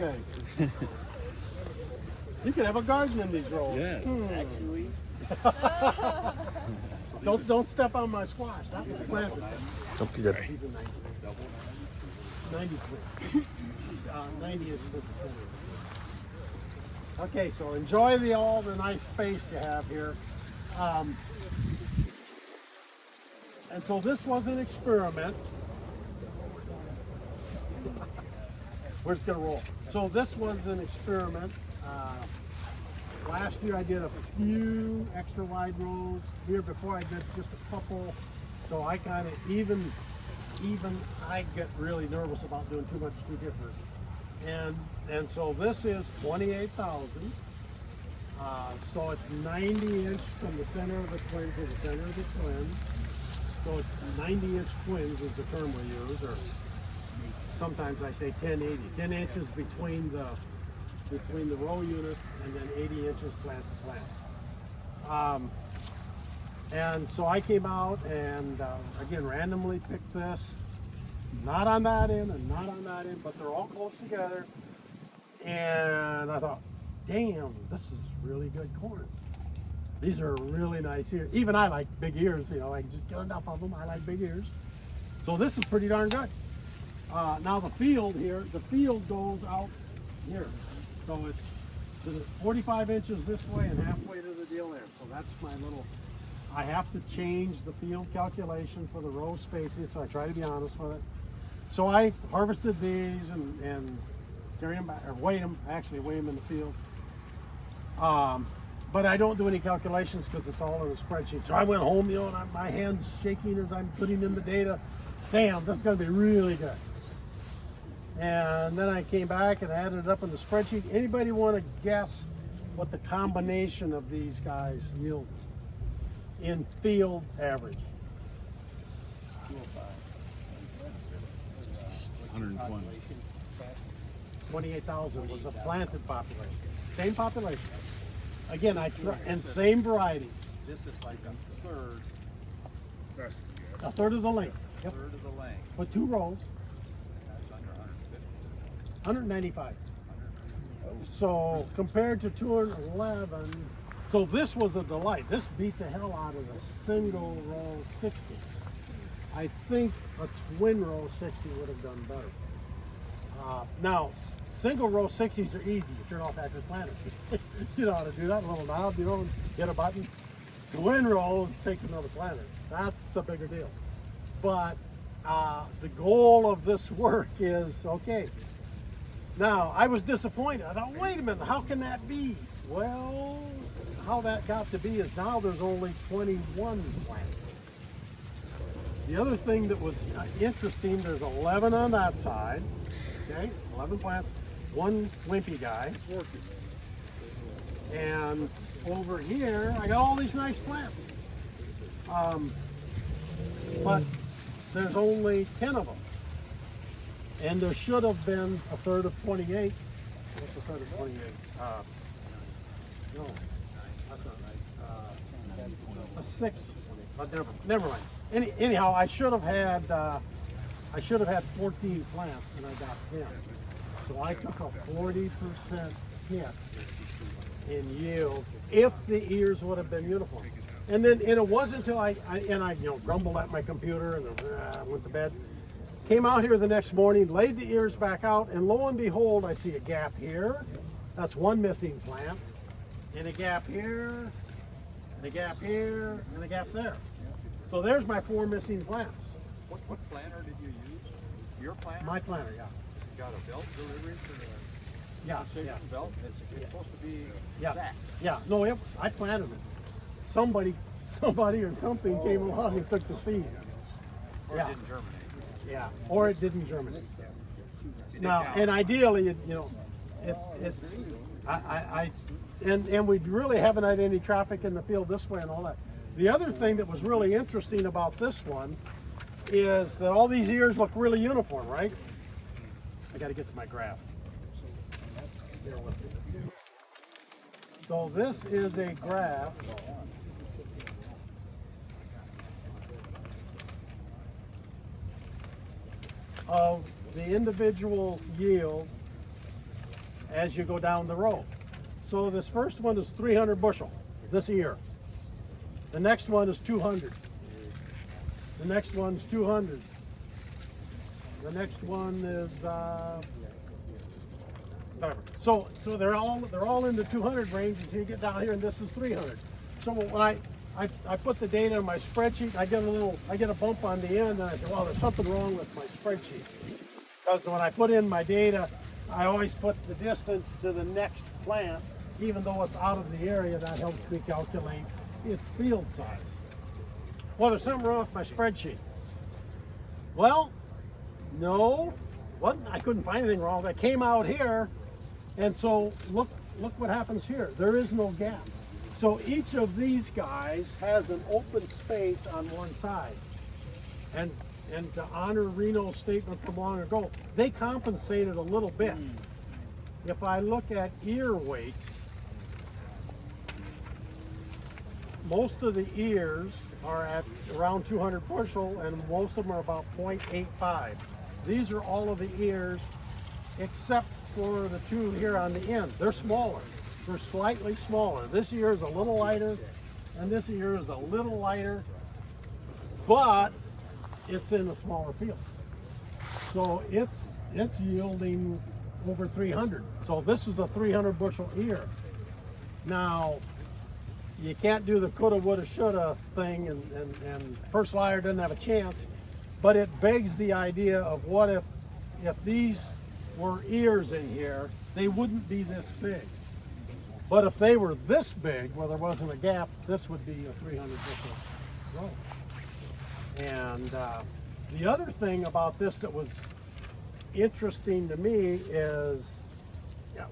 Okay. You can have a garden in these rows. Yeah. Actually, Don't step on my squash. That was planted. Don't be that. He's a 93. 90 is 50. Okay, so enjoy all the nice space you have here. And so this was an experiment. We're just gonna roll. So this was an experiment. Last year I did a few extra wide rows. The year before I did just a couple. So I kind of even I get really nervous about doing too much too different. And so this is 28,000. So it's 90 inch from the center of the twin to the center of the twin. So it's 90 inch twins is the term we use, or sometimes I say 1080. 10 inches between the row unit and then 80 inches plant to plant. And so I came out and again randomly picked this, not on that end and not on that end, but they're all close together. And I thought, damn, this is really good corn. These are really nice ears. Even I like big ears, you know, I can just get enough of them. I like big ears. So this is pretty darn good. Now the field goes out here. So it's 45 inches this way and halfway to the deal there. So that's my little, I have to change the field calculation for the row spacing, so I try to be honest with it. So I harvested these and carry them back, or weigh them in the field. But I don't do any calculations because it's all in a spreadsheet. So I went home, you know, and my hand's shaking as I'm putting in the data. Damn, this is gonna be really good. And then I came back and added it up in the spreadsheet. Anybody want to guess what the combination of these guys yield in field average? 120. 28,000 was a planted population. Same population. Again, and same variety. this is like A third of the length. Yep. third of the length. With 2 rows, That's under 150. 195. So compared to 211, so this was a delight. This beat the hell out of the single row 60. I think a twin row 60 would have done better. Now, single row 60s are easy. You turn off active planters. You know how to do that. A little knob, you know, hit a button. Twin rows take another planter. That's the bigger deal. But the goal of this work is, okay, now I was disappointed. I thought, wait a minute, how can that be? Well, how that got to be is now there's only 21 plants. The other thing that was interesting, there's 11 on that side, okay, 11 plants, 1 wimpy guy. And over here, I got all these nice plants. But there's only 10 of them. And there should have been a third of 28. What's a third of 28? No, that's not right. A sixth. But never mind. Anyhow, I should have had 14 plants, and I got 10. So I took a 40% hit in yield if the ears would have been uniform. And it wasn't until I grumbled at my computer and went to bed. Came out here the next morning, laid the ears back out, and lo and behold, I see a gap here. That's 1 missing plant, and a gap here, and a gap here, and a gap there. So there's my 4 missing plants. What planter did you use? Your planter? My planter, yeah. You got a belt delivery for the Yeah, precision yeah. belt? It's supposed to be Yeah, that. yeah. No, I planted it. Somebody or something came along and took the seed. Or Yeah. it didn't germinate. Yeah, or it didn't germinate. It Now, didn't and count. ideally, and we really haven't had any traffic in the field this way and all that. The other thing that was really interesting about this one is that all these ears look really uniform, right? I got to get to my graph. Bear with me. So this is a graph of the individual yield as you go down the row. So this first one is 300 bushel, this ear. The next one is 200. The next one's 200. The next one is whatever. So they're all in the 200 range until you get down here, and this is 300. So when I put the data in my spreadsheet, I get a bump on the end, and I say, well, there's something wrong with my spreadsheet. Because when I put in my data, I always put the distance to the next plant, even though it's out of the area. That helps me calculate its field size. Well, there's something wrong with my spreadsheet. Well, no, I couldn't find anything wrong. I came out here, and so look what happens here. There is no gap. So each of these guys has an open space on one side. And to honor Reno's statement from long ago, they compensated a little bit. If I look at ear weight, most of the ears are at around 200 bushel, and most of them are about 0.85. These are all of the ears except for the two here on the end. They're smaller. They're slightly smaller. This ear is a little lighter, and this ear is a little lighter, but it's in a smaller field. So it's yielding over 300. So this is a 300 bushel ear. Now, you can't do the coulda, woulda, shoulda thing, and first liar doesn't have a chance, but it begs the idea of what if these were ears in here, they wouldn't be this big. But if they were this big, where there wasn't a gap, this would be a 300 bushel row. And the other thing about this that was interesting to me is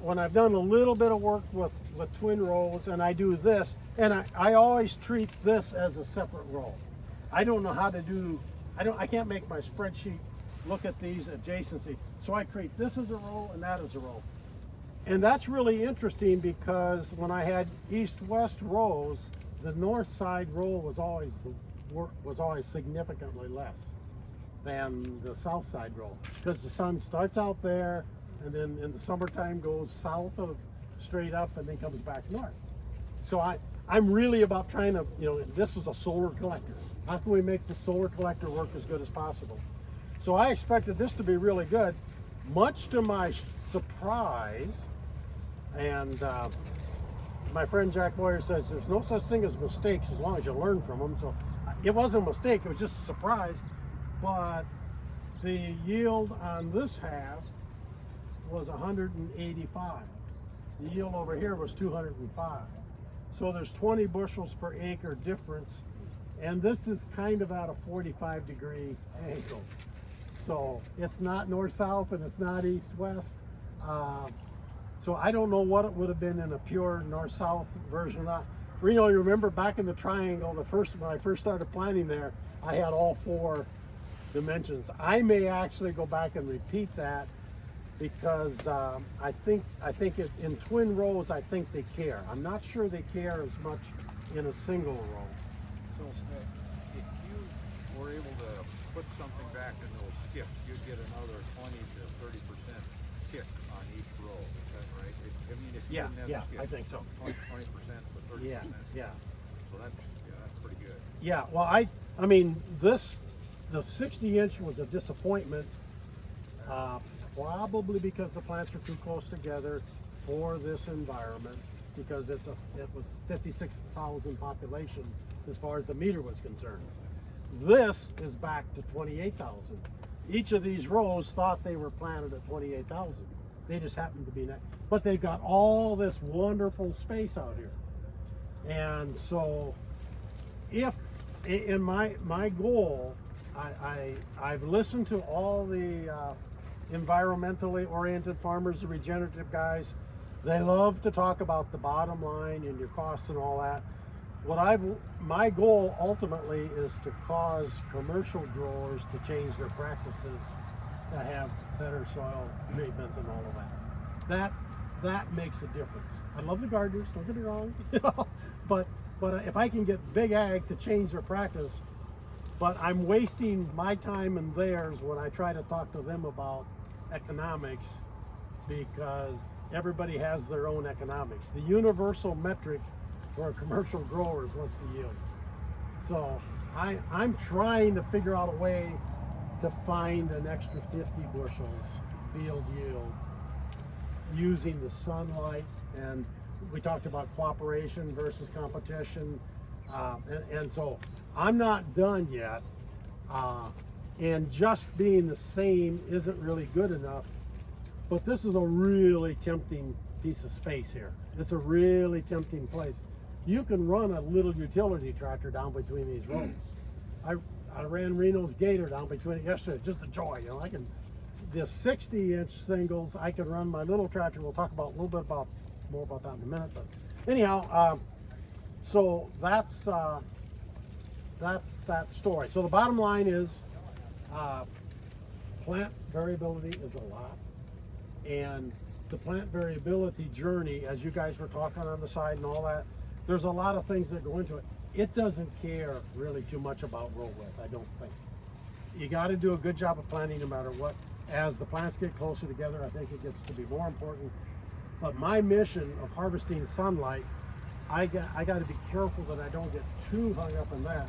when I've done a little bit of work with twin rows, and I do this, and I always treat this as a separate row. I don't know how to do, I can't make my spreadsheet look at these adjacency. So I treat this as a row and that as a row. And that's really interesting because when I had east-west rows, the north side row was always significantly less than the south side row, because the sun starts out there and then in the summertime goes south of straight up and then comes back north. So I'm really about trying to, this is a solar collector. How can we make the solar collector work as good as possible? So I expected this to be really good, much to my surprise. And my friend Jack Boyer says there's no such thing as mistakes as long as you learn from them. So it wasn't a mistake, it was just a surprise. But the yield on this half was 185. The yield over here was 205. So there's 20 bushels per acre difference. And this is kind of at a 45-degree angle. So it's not north-south and it's not east-west. So I don't know what it would have been in a pure north-south version of that. Reno, you remember back in the triangle, when I first started planting there, I had all 4 dimensions. I may actually go back and repeat that because I think in twin rows, I think they care. I'm not sure they care as much in a single row. So if you were able to put something back in those skips, you'd get another 20 to 30% kick on each row. Is that right? If you didn't have the skip, I think so. 20% to 30%. Yeah. So that's pretty good. Yeah, well, I mean, the 60-inch was a disappointment, probably because the plants are too close together for this environment, because it was 56,000 population as far as the meter was concerned. This is back to 28,000. Each of these rows thought they were planted at 28,000. They just happened to be next, but they've got all this wonderful space out here. And so if in my goal, I've listened to all the environmentally oriented farmers, the regenerative guys. They love to talk about the bottom line and your costs and all that. My goal ultimately is to cause commercial growers to change their practices to have better soil treatment and all of that. That makes a difference. I love the gardeners, don't get me wrong, but if I can get big ag to change their practice, but I'm wasting my time and theirs when I try to talk to them about economics, because everybody has their own economics. The universal metric for a commercial grower is what's the yield. So I'm trying to figure out a way to find an extra 50 bushels field yield using the sunlight, and we talked about cooperation versus competition, and so I'm not done yet, and just being the same isn't really good enough, but this is a really tempting piece of space here. It's a really tempting place. You can run a little utility tractor down between these rows. I ran Reno's Gator down between it yesterday, just a joy, you know. I can, the 60-inch singles, I can run my little tractor. We'll talk about a little bit more about that in a minute, but anyhow, so that's that story. So the bottom line is, plant variability is a lot, and the plant variability journey, as you guys were talking on the side and all that, there's a lot of things that go into it. It doesn't care really too much about row width, I don't think. You got to do a good job of planting no matter what. As the plants get closer together, I think it gets to be more important. But my mission of harvesting sunlight, I got to be careful that I don't get too hung up in that.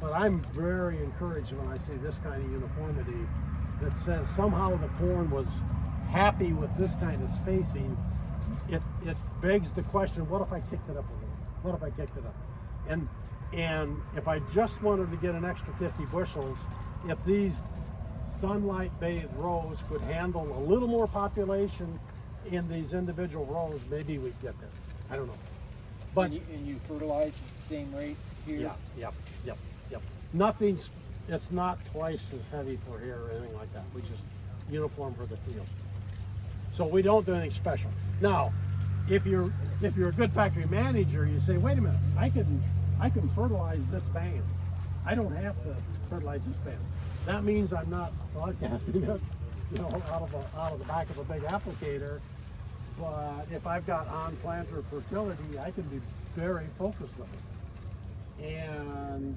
But I'm very encouraged when I see this kind of uniformity that says somehow the corn was happy with this kind of spacing. It begs the question, what if I kicked it up a little? What if I kicked it up? And if I just wanted to get an extra 50 bushels, if these sunlight bathed rows could handle a little more population in these individual rows, maybe we'd get there. I don't know. But and you fertilize at the same rate here? Yeah, yep. Nothing's, it's not twice as heavy for here or anything like that. We just uniform for the field. So we don't do anything special. Now, if you're a good factory manager, you say, wait a minute, I can fertilize this band. I don't have to fertilize this band. That means I'm not broadcasting it, you know, out of the back of a big applicator. But if I've got on-planter fertility, I can be very focused with it. And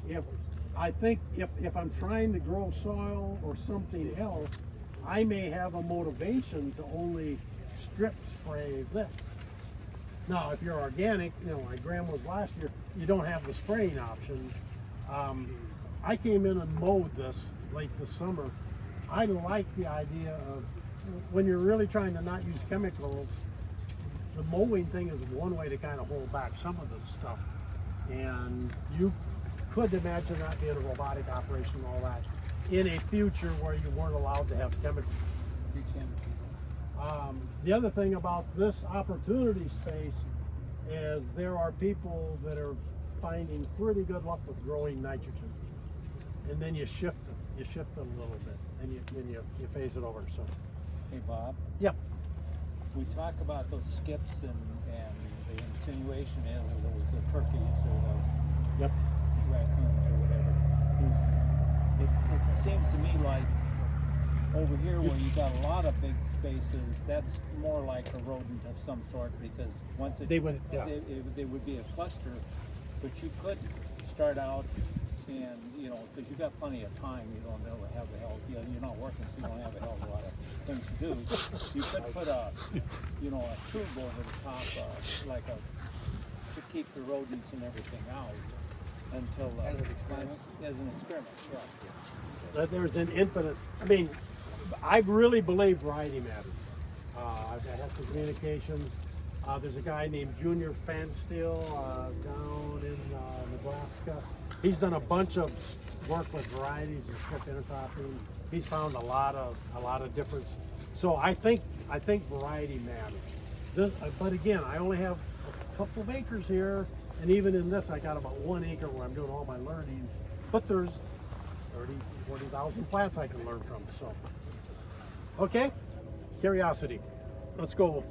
if I'm trying to grow soil or something else, I may have a motivation to only strip spray this. Now, if you're organic, you know, like Graham was last year, you don't have the spraying option. I came in and mowed this late this summer. I like the idea of, when you're really trying to not use chemicals, the mowing thing is one way to kind of hold back some of this stuff. And you could imagine that being a robotic operation and all that in a future where you weren't allowed to have chemicals. The other thing about this opportunity space is there are people that are finding pretty good luck with growing nitrogen. And then you shift them. You shift them a little bit, and you phase it over. So, Hey Bob, yep. we talk about those skips and the insinuation is those the turkeys or the Yep. raccoons or whatever. It seems to me like over here where you got a lot of big spaces, that's more like a rodent of some sort, because once it They would, yeah. they would be a cluster, but you could start out and, you know, because you got plenty of time, you don't really have a hell, you know, you're not working, so you don't have a hell of a lot of things to do. You could put a, you know, a tube over the top, like to keep the rodents and everything out until As an experiment? As an experiment, yeah. That there's an infinite, I mean, I really believe variety matters. I've had some communications. There's a guy named Junior Fanstill down in Nebraska. He's done a bunch of work with varieties and strip intercropping. He's found a lot of difference. So I think variety matters. But again, I only have a couple of acres here, and even in this, I got about 1 acre where I'm doing all my learning. But there's 40,000 plants I can learn from. So, okay, curiosity. Let's go.